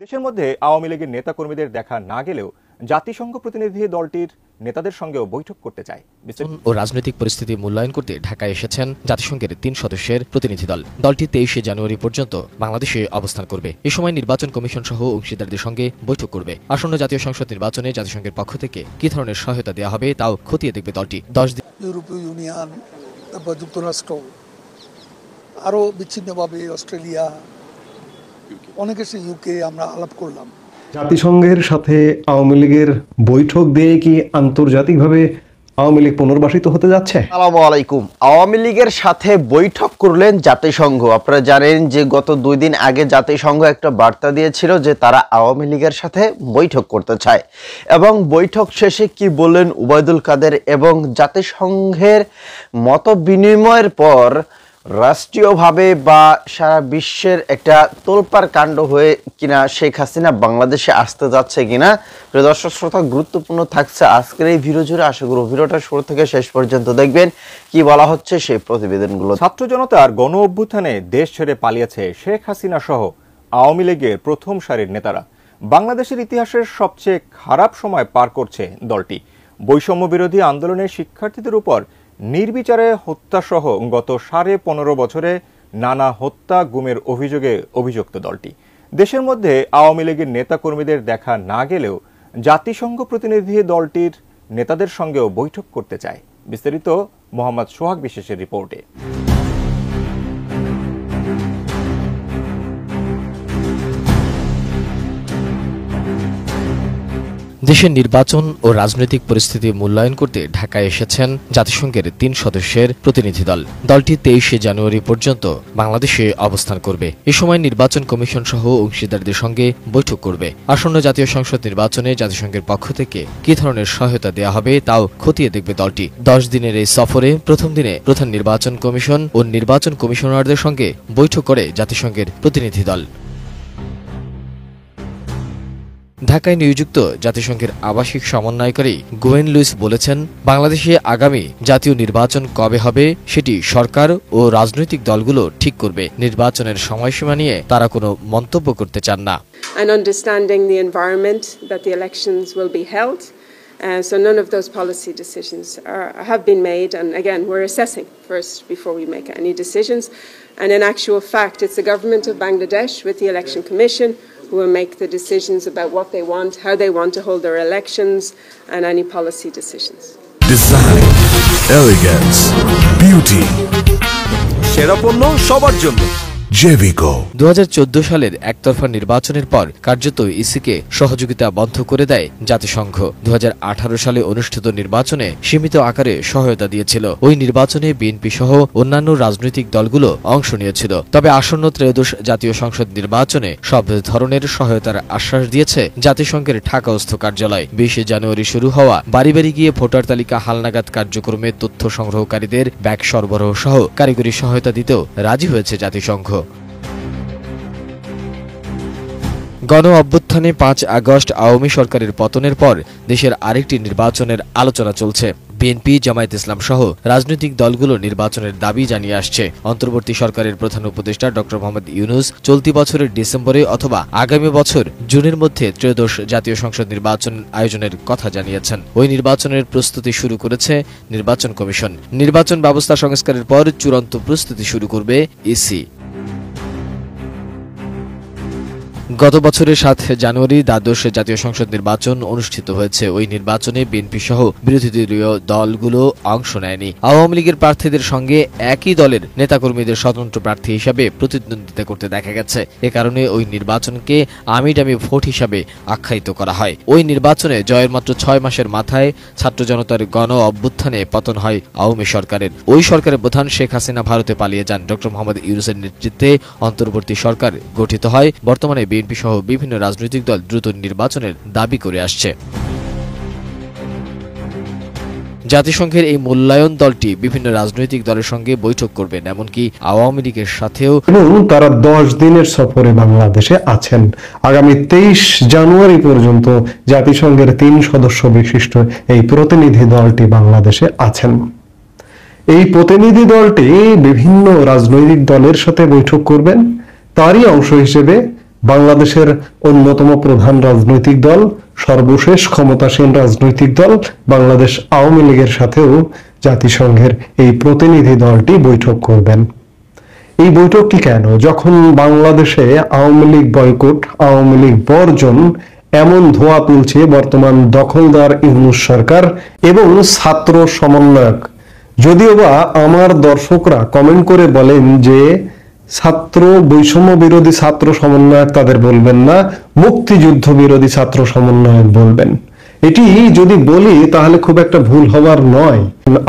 দেশের মধ্যে আওয়ামী লীগের নেতাকর্মীদের দেখা না গেলেও জাতিসংঘ প্রতিনিধি দলটির নেতাদের সঙ্গেও বৈঠক করতে চায় ও রাজনৈতিক পরিস্থিতি মূল্যায়ন করতে ঢাকায় এসেছেন জাতিসংঘের ৩ সদস্যের প্রতিনিধি দল। দলটি ২৩ জানুয়ারি পর্যন্ত বাংলাদেশে অবস্থান করবে। এ সময় নির্বাচন কমিশন সহ অংশীদারদের সঙ্গে বৈঠক করবে। আসন্ন জাতীয় সংসদ নির্বাচনে জাতিসংঘের পক্ষ থেকে কি ধরনের সহায়তা দেওয়া হবে তাও খতিয়ে দেখবে দলটি। 10 দিন ইউরোপীয় ইউনিয়ন, তারপর যুক্তরাষ্ট্র, আরও বিচ্ছিন্নভাবে অস্ট্রেলিয়া, অনেকের সাথে ইউকে আমরা আলাপ করলাম। জাতিসংঘের সাথে আওয়ামী লীগের বৈঠক দিয়ে কি আন্তর্জাতিকভাবে আওয়ামী লীগ পুনর্বাসিত হতে যাচ্ছে? আসসালামু আলাইকুম। আওয়ামী লীগের সাথে বৈঠক করলেন জাতিসংঘ। আপনারা জানেন যে গত 2 দিন আগে জাতিসংঘ একটা বার্তা দিয়েছিল যে তারা আওয়ামী লীগের সাথে বৈঠক করতে চায়, এবং বৈঠক শেষে কি বললেন ওবায়দুল কাদের, এবং জাতিসংঘের মত বিনিময়ের পর রাষ্ট্রীয়ভাবে বা সারা বিশ্বের একটা তোলপাড় কাণ্ড হয়ে কিনা শেখ হাসিনা বাংলাদেশে আসতে যাচ্ছে কিনা, প্রিয় দর্শক শ্রোতা, গুরুত্বপূর্ণ থাকছে আজকের এই ভিডিও জুড়ে। আশা করি ভিডিওটা শুরু থেকে শেষ পর্যন্ত দেখবেন, কি বলা হচ্ছে সেই প্রতিবেদনগুলো। ছাত্র জনতার গণ অভ্যুত্থানে দেশ ছেড়ে পালিয়েছে শেখ হাসিনা সহ আওয়ামী লীগের প্রথম সারির নেতারা। বাংলাদেশের ইতিহাসের সবচেয়ে খারাপ সময় পার করছে দলটি। বৈষম্য বিরোধী আন্দোলনের শিক্ষার্থীদের উপর নির্বিচারে হত্যাসহ গত 15.5 বছরে নানা হত্যা গুমের অভিযোগে অভিযুক্ত দলটি। দেশের মধ্যে আওয়ামী লীগের নেতাকর্মীদের দেখা না গেলেও জাতিসংঘ প্রতিনিধি দলটির নেতাদের সঙ্গেও বৈঠক করতে চায়। বিস্তারিত মোহাম্মদ সোহাগ বিশেষের রিপোর্টে। দেশের নির্বাচন ও রাজনৈতিক পরিস্থিতি মূল্যায়ন করতে ঢাকায় এসেছেন জাতিসংঘের ৩ সদস্যের প্রতিনিধি দল। দলটি ২৩ জানুয়ারি পর্যন্ত বাংলাদেশে অবস্থান করবে। এ সময় নির্বাচন কমিশন সহ অংশীদারদের সঙ্গে বৈঠক করবে। আসন্ন জাতীয় সংসদ নির্বাচনে জাতিসংঘের পক্ষ থেকে কি ধরনের সহায়তা দেওয়া হবে তাও খতিয়ে দেখবে দলটি। 10 দিনের এই সফরে প্রথম দিনে প্রধান নির্বাচন কমিশন ও নির্বাচন কমিশনারদের সঙ্গে বৈঠক করে জাতিসংঘের প্রতিনিধি দল। ঢাকায় নিয়োজিত জাতিসংঘের আবাসিক সমন্বয়কারী গোয়েন লুইস বলেছেন, বাংলাদেশে আগামী জাতীয় নির্বাচন কবে হবে সেটি সরকার ও রাজনৈতিক দলগুলো ঠিক করবে। নির্বাচনের সময়সীমা নিয়ে তারা কোনো মন্তব্য করতে চান না। And understanding the environment that the elections will be held. So none of those policy decisions have been made, and again we're assessing first before we make any decisions. And in actual fact, it's the government of Bangladesh with the Election Commission who will make the decisions about what they want, how they want to hold their elections, and any policy decisions. Design, elegance, beauty. সেরা পণ্য সবার জন্য জেভিকো। 2014 সালের একতরফা নির্বাচনের পর কার্যত ইসিকে সহযোগিতা বন্ধ করে দেয় জাতিসংঘ। 2018 সালে অনুষ্ঠিত নির্বাচনে সীমিত আকারে সহায়তা দিয়েছিল। ওই নির্বাচনে বিএনপি সহ অন্যান্য রাজনৈতিক দলগুলো অংশ নিয়েছিল। তবে আসন্ন ত্রয়োদশ জাতীয় সংসদ নির্বাচনে সব ধরনের সহায়তার আশ্বাস দিয়েছে জাতিসংঘের ঢাকাস্থ কার্যালয়। 20 জানুয়ারি শুরু হওয়া বাড়ি বাড়ি গিয়ে ভোটার তালিকা হালনাগাদ কার্যক্রমে তথ্য সংগ্রহকারীদের ব্যাগ সরবরাহ সহ কারিগরি সহায়তা দিতেও রাজি হয়েছে জাতিসংঘ। গণ অভ্যুত্থানে 5 আগস্ট আওয়ামী সরকারের পতনের পর দেশের আরেকটি নির্বাচনের আলোচনা চলছে। বিএনপি, জামায়াত ইসলাম সহ রাজনৈতিক দলগুলো নির্বাচনের দাবি জানিয়ে আসছে। অন্তর্বর্তী সরকারের প্রধান উপদেষ্টা ডক্টর মোহাম্মদ ইউনূস চলতি বছরের ডিসেম্বরে অথবা আগামী বছর জুনের মধ্যে ত্রয়োদশ জাতীয় সংসদ নির্বাচন আয়োজনের কথা জানিয়েছেন। ওই নির্বাচনের প্রস্তুতি শুরু করেছে নির্বাচন কমিশন। নির্বাচন ব্যবস্থা সংস্কারের পর চূড়ান্ত প্রস্তুতি শুরু করবে ইসি। গত বছরের 7 জানুয়ারি দ্বাদশ জাতীয় সংসদ নির্বাচন অনুষ্ঠিত হয়েছে। ওই নির্বাচনে বিএনপি সহ বিরোধী দলীয় দলগুলো অংশ নেয়নি। আওয়ামী লীগের প্রার্থীদের সঙ্গে একই দলের নেতাকর্মীদের স্বতন্ত্র প্রার্থী হিসাবে প্রতিদ্বন্দ্বিতা করতে দেখা গেছে। এ কারণে ওই নির্বাচনকে আমিডামি ভোট হিসাবে আখ্যায়িত করা হয়। ওই নির্বাচনে জয়ের মাত্র 6 মাসের মাথায় ছাত্র জনতার গণ অভ্যুত্থানে পতন হয় আওয়ামী সরকারের। ওই সরকারের প্রধান শেখ হাসিনা ভারতে পালিয়ে যান। ডক্টর মোহাম্মদ ইউনূসের নেতৃত্বে অন্তর্বর্তী সরকার গঠিত হয়। বর্তমানে বিএনপি সহ বিভিন্ন রাজনৈতিক দল দ্রুত নির্বাচনের দাবি করে আসছে। জাতিসংঘের এই মূল্যায়ন দলটি বিভিন্ন রাজনৈতিক দলের সঙ্গে বৈঠক করবেন, এমনকি আওয়ামী লীগের সাথেও। তারা 10 দিনের সফরে বাংলাদেশে আছেন। আগামী 23 জানুয়ারি পর্যন্ত জাতিসংঘের 3 সদস্য বিশিষ্ট এই প্রতিনিধি দলটি বাংলাদেশে আছেন। এই প্রতিনিধি দলটি বিভিন্ন রাজনৈতিক দলের সাথে বৈঠক করবেন। তারই অংশ হিসেবে বাংলাদেশের অন্যতম প্রধান রাজনৈতিক দল, সর্বশেষ ক্ষমতাসীন রাজনৈতিক দল বাংলাদেশ আওয়ামী লীগের সাথেও জাতিসংঘের এই প্রতিনিধি দলটি বৈঠক করবেন। এই বৈঠকটি কেন? যখন বাংলাদেশে আওয়ামী লীগ বয়কট, আওয়ামী লীগ বর্জন এমন ধোঁয়া তুলছে বর্তমান দখলদার ইউনূস সরকার এবং ছাত্র সমন্বয়ক। যদিও বা আমার দর্শকরা কমেন্ট করে বলেন যে ছাত্র বৈষম্য বিরোধী ছাত্র সমন্বয়ক তাদের বলবেন না, মুক্তিযুদ্ধ বিরোধী ছাত্র সমন্বয়ক বলবেন। এটি যদি বলি তাহলে খুব একটা ভুল হবার নয়।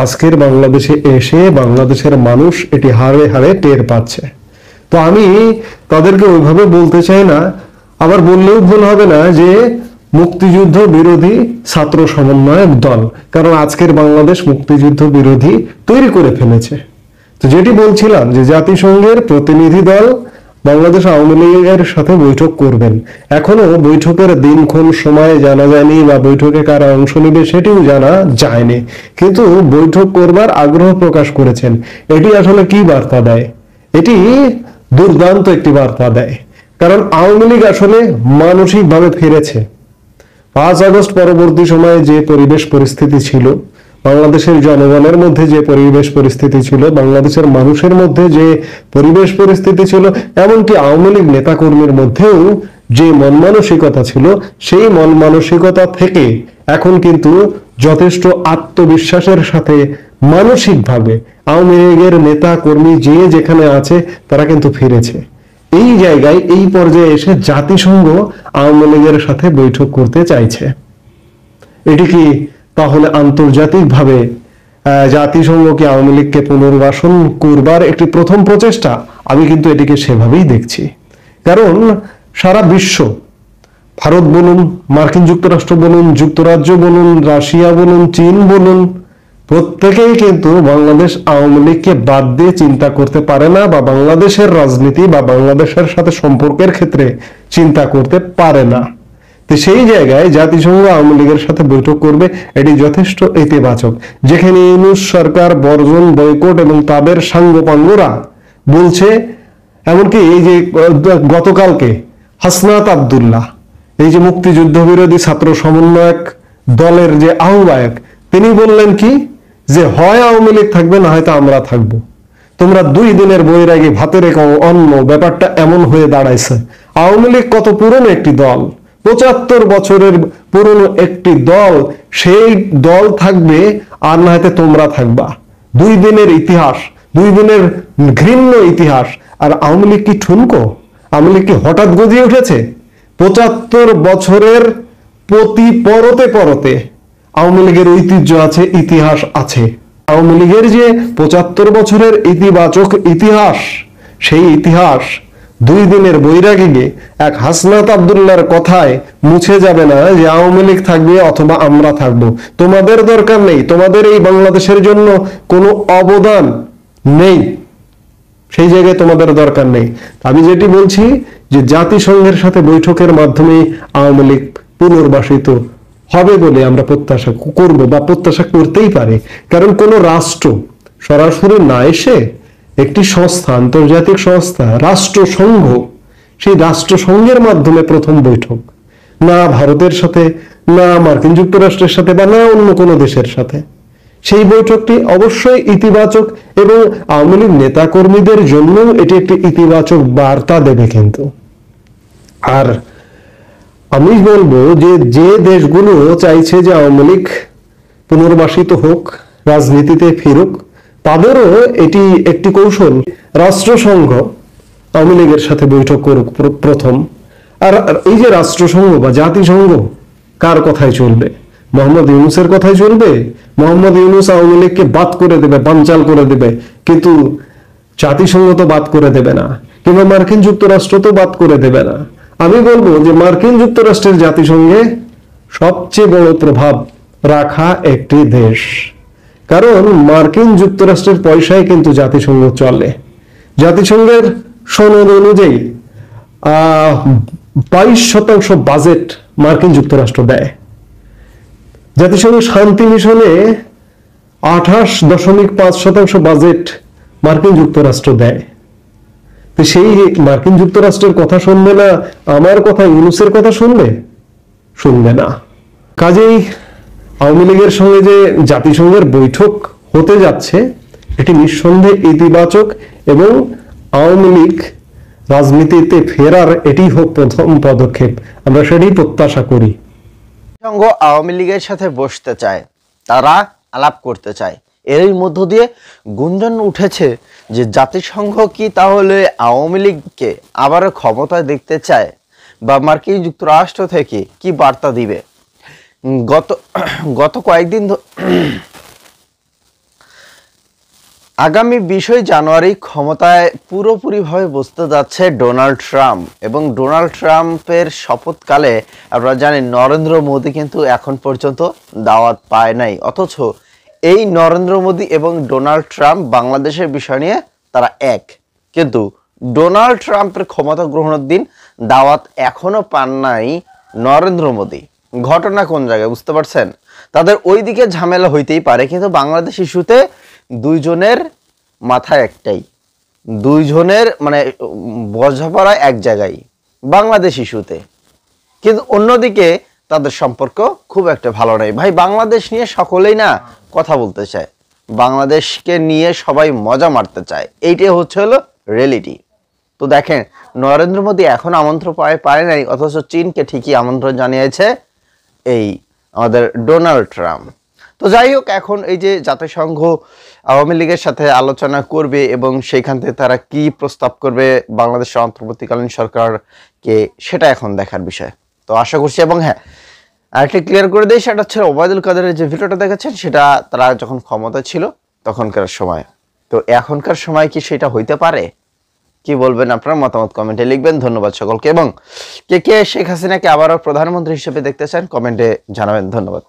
আজকের বাংলাদেশে এসে বাংলাদেশের মানুষ এটি হাড়ে হাড়ে টের পাচ্ছে। তো আমি তাদেরকে ওইভাবে বলতে চাই না, আবার বললেও ভুল হবে না যে মুক্তিযুদ্ধ বিরোধী ছাত্র সমন্বয়ক দল, কারণ আজকের বাংলাদেশ মুক্তিযুদ্ধ বিরোধী তৈরি করে ফেলেছে। তো যেটি বলছিলাম যে জাতিসংঘের প্রতিনিধি দল বাংলাদেশ আওয়ামী লীগের সাথে বৈঠক করবেন। এখনো বৈঠকের দিনক্ষণ সময় জানা যায়নি বা বৈঠকে কারা অংশ নেবে সেটিও জানা যায়নি, কিন্তু বৈঠক করবার আগ্রহ প্রকাশ করেছেন। এটি আসলে কি বার্তা দেয়? এটি দুর্দান্ত একটি বার্তা দেয়, কারণ আওয়ামী লীগ আসলে মানসিকভাবে ফিরেছে। 5 আগস্ট পরবর্তী সময়ে যে পরিবেশ পরিস্থিতি ছিল, বাংলাদেশের জনগণের মধ্যে যে পরিবেশ পরিস্থিতি ছিল, বাংলাদেশের মানুষের মধ্যে যে পরিবেশ পরিস্থিতি ছিল, এমনকি আওয়ামী লীগ নেতাকর্মীর মধ্যেও যে মন মানসিকতা ছিল, সেই মন মানসিকতা থেকে এখন কিন্তু যথেষ্ট আত্মবিশ্বাসের সাথে মানসিকভাবে আওয়ামী লীগের নেতা কর্মী যে যেখানে আছে তারা কিন্তু ফিরেছে। এই জায়গায় এই পর্যায়ে এসে জাতিসংঘ আওয়ামী লীগের সাথে বৈঠক করতে চাইছে। এটি কি তাহলে আন্তর্জাতিকভাবে জাতিসংঘকে আওয়ামী লীগকে পুনর্বাসন করবার একটি প্রথম প্রচেষ্টা? আমি কিন্তু এটিকে সেভাবেই দেখছি, কারণ সারা বিশ্ব, ভারত বলুন, মার্কিন যুক্তরাষ্ট্র বলুন, যুক্তরাজ্য বলুন, রাশিয়া বলুন, চীন বলুন, প্রত্যেকেই কিন্তু বাংলাদেশ আওয়ামী লীগকে বাদ দিয়ে চিন্তা করতে পারে না, বা বাংলাদেশের রাজনীতি বা বাংলাদেশের সাথে সম্পর্কের ক্ষেত্রে চিন্তা করতে পারে না। তো সেই জায়গায় জাতিসংঘ আওয়ামী লীগের সাথে বৈঠক করবে, এটি যথেষ্ট ইতিবাচক। যেখানে ইউনূস সরকার বর্জন, বয়কট এবং তাদের সাঙ্গপাঙ্গরা বলছে, এমনকি এই যে গতকালকে হাসনাত আব্দুল্লাহ, এই যে মুক্তিযুদ্ধ বিরোধী ছাত্র সমন্বয়ক দলের যে আহ্বায়ক, তিনি বললেন কি যে হয় আওয়ামী লীগ থাকবে না হয়তো আমরা থাকবো। তোমরা 2 দিনের বৈরাগী ভাতে রেখো অন্য, ব্যাপারটা এমন হয়ে দাঁড়াইছে। আওয়ামী লীগ কত পুরনো একটি দল, 75 বছরের পুরনো একটি দল, সেই দল থাকবে আর না হয়তো তোমরা থাকবা। 2 দিনের ইতিহাস, 2 দিনের ঘৃণ্য ইতিহাস। আর আওয়ামী লীগ কি ঠুনকো? আওয়ামী লীগ কি হঠাৎ গজিয়ে উঠেছে? 75 বছরের প্রতি পরতে পরতে আওয়ামী লীগের ঐতিহ্য আছে, ইতিহাস আছে। আওয়ামী লীগের যে 75 বছরের ইতিবাচক ইতিহাস, সেই ইতিহাস 2 দিনের বৈরাগীকে এক হাসনাত আব্দুল্লাহর কথায় মুছে যাবে না যে আওয়ামী লীগ থাকবে অথবা আমরা থাকবো। তোমাদের দরকার নেই, তোমাদের এই বাংলাদেশের জন্য কোনো অবদান নেই, সেই জায়গায় তোমাদের দরকার নেই। আমি যেটি বলছি যে জাতিসংঘের সাথে বৈঠকের মাধ্যমে আওয়ামী লীগ পুনর্বাসিত হবে বলে আমরা প্রত্যাশা করব, বা প্রত্যাশা করতেই পারি। কারণ কোন রাষ্ট্র সরাসরি না এসে একটি সংস্থা, আন্তর্জাতিক সংস্থা, রাষ্ট্রসংঘ, সেই রাষ্ট্রসংঘের মাধ্যমে প্রথম বৈঠক, না ভারতের সাথে, না মার্কিন যুক্তরাষ্ট্রের সাথে, বা না অন্য কোনো দেশের সাথে, সেই বৈঠকটি অবশ্যই ইতিবাচক এবং আওয়ামী লীগ নেতা কর্মীদের জন্য এটি একটি ইতিবাচক বার্তা দেবে। কিন্তু আর আমি বলবো যে যে দেশগুলো চাইছে যে আওয়ামী লীগ পুনর্বাসিত হোক, রাজনীতিতে ফিরুক, তাদেরও এটি একটি কৌশল। রাষ্ট্রসংঘ আওয়ামী লীগের সাথে বৈঠক করুক প্রথম। আর এই যে রাষ্ট্রসংঘ বা জাতিসংঘ কার কথায় চলবে? মোহাম্মদ ইউনূসের কথায় চলবে? মোহাম্মদ ইউনূস আওয়ামী লীগকে বাদ করে দেবে, বানচাল করে দেবে, কিন্তু জাতিসংঘ তো বাদ করে দেবে না, কিংবা মার্কিন যুক্তরাষ্ট্র তো বাদ করে দেবে না। আমি বলবো যে মার্কিন যুক্তরাষ্ট্রের জাতিসংঘে সবচেয়ে বড় প্রভাব রাখা একটি দেশ, কারণ মার্কিন যুক্তরাষ্ট্রের পয়সায় কিন্তু জাতিসংঘ চলে। জাতিসংঘের সনদ অনুযায়ী 22% বাজেট মার্কিন যুক্তরাষ্ট্র দেয়। জাতিসংঘ শান্তি মিশনে 28.5% বাজেট মার্কিন যুক্তরাষ্ট্র দেয়। তো সেই মার্কিন যুক্তরাষ্ট্রের কথা শুনবে না, আমার কথা, ইউনূসের কথা শুনবে না। কাজেই আওয়ামী লীগের সঙ্গে যে জাতিসংঘের বৈঠক হতে যাচ্ছে এটি নিঃসন্দেহে ইতিবাচক, এবং আওয়ামী লীগ রাজনীতিতে ফেরার এটি হোক প্রথম পদক্ষেপ, আমরা সেটাই প্রত্যাশা করি। সংঘ আওয়ামী লীগের সাথে বসতে চায়, তারা আলাপ করতে চায়। এরই মধ্য দিয়ে গুঞ্জন উঠেছে যে জাতিসংঘ কি তাহলে আওয়ামী লীগকে আবারও ক্ষমতায় দেখতে চায়, বা মার্কিন যুক্তরাষ্ট্র থেকে কি বার্তা দিবে। গত কয়েকদিন আগামী 20 জানুয়ারি ক্ষমতায় পুরোপুরিভাবে বসতে যাচ্ছে ডোনাল্ড ট্রাম্প, এবং ডোনাল্ড ট্রাম্পের শপথকালে আমরা জানি নরেন্দ্র মোদী কিন্তু এখন পর্যন্ত দাওয়াত পায় নাই। অথচ এই নরেন্দ্র মোদী এবং ডোনাল্ড ট্রাম্প বাংলাদেশের বিষয় নিয়ে তারা এক, কিন্তু ডোনাল্ড ট্রাম্পের ক্ষমতা গ্রহণের দিন দাওয়াত এখনো পান নাই নরেন্দ্র মোদী। ঘটনা কোন জায়গায় বুঝতে পারছেন? তাদের ওইদিকে ঝামেলা হইতেই পারে, কিন্তু বাংলাদেশ ইস্যুতে দুইজনের মাথায় একটাই, দুইজনের মানে বোঝাপড়া এক জায়গায় বাংলাদেশ ইস্যুতে, কিন্তু অন্যদিকে তাদের সম্পর্ক খুব একটা ভালো নয়। ভাই, বাংলাদেশ নিয়ে সকলেই না কথা বলতে চায়, বাংলাদেশকে নিয়ে সবাই মজা মারতে চায়, এইটাই হচ্ছে হলো রিয়েলিটি। তো দেখেন, নরেন্দ্র মোদী এখন আমন্ত্রণ পায় নাই, অথচ চীনকে ঠিকই আমন্ত্রণ জানিয়েছে এই আমাদের ডোনাল্ড ট্রাম্প। তো যাই হোক, এখন এই যে জাতিসংঘ আওয়ামী লীগের সাথে আলোচনা করবে এবং সেইখান থেকে তারা কি প্রস্তাব করবে বাংলাদেশের অন্তর্বর্তীকালীন সরকারকে, সেটা এখন দেখার বিষয়। তো আশা করছি, এবং হ্যাঁ আরেকটা ক্লিয়ার করে দেয়, সেটা হচ্ছে ওবায়দুল কাদেরের যে ভিডিওটা দেখাচ্ছেন সেটা তারা যখন ক্ষমতা ছিল তখনকার সময়। তো এখনকার সময় কি সেটা হইতে পারে? কি বলবেন? আপনার মতামত কমেন্টে লিখবেন। ধন্যবাদ সকলকে, এবং কে কে শেখ হাসিনাকে আবারও প্রধানমন্ত্রী হিসেবে দেখতে চান কমেন্টে জানাবেন। ধন্যবাদ।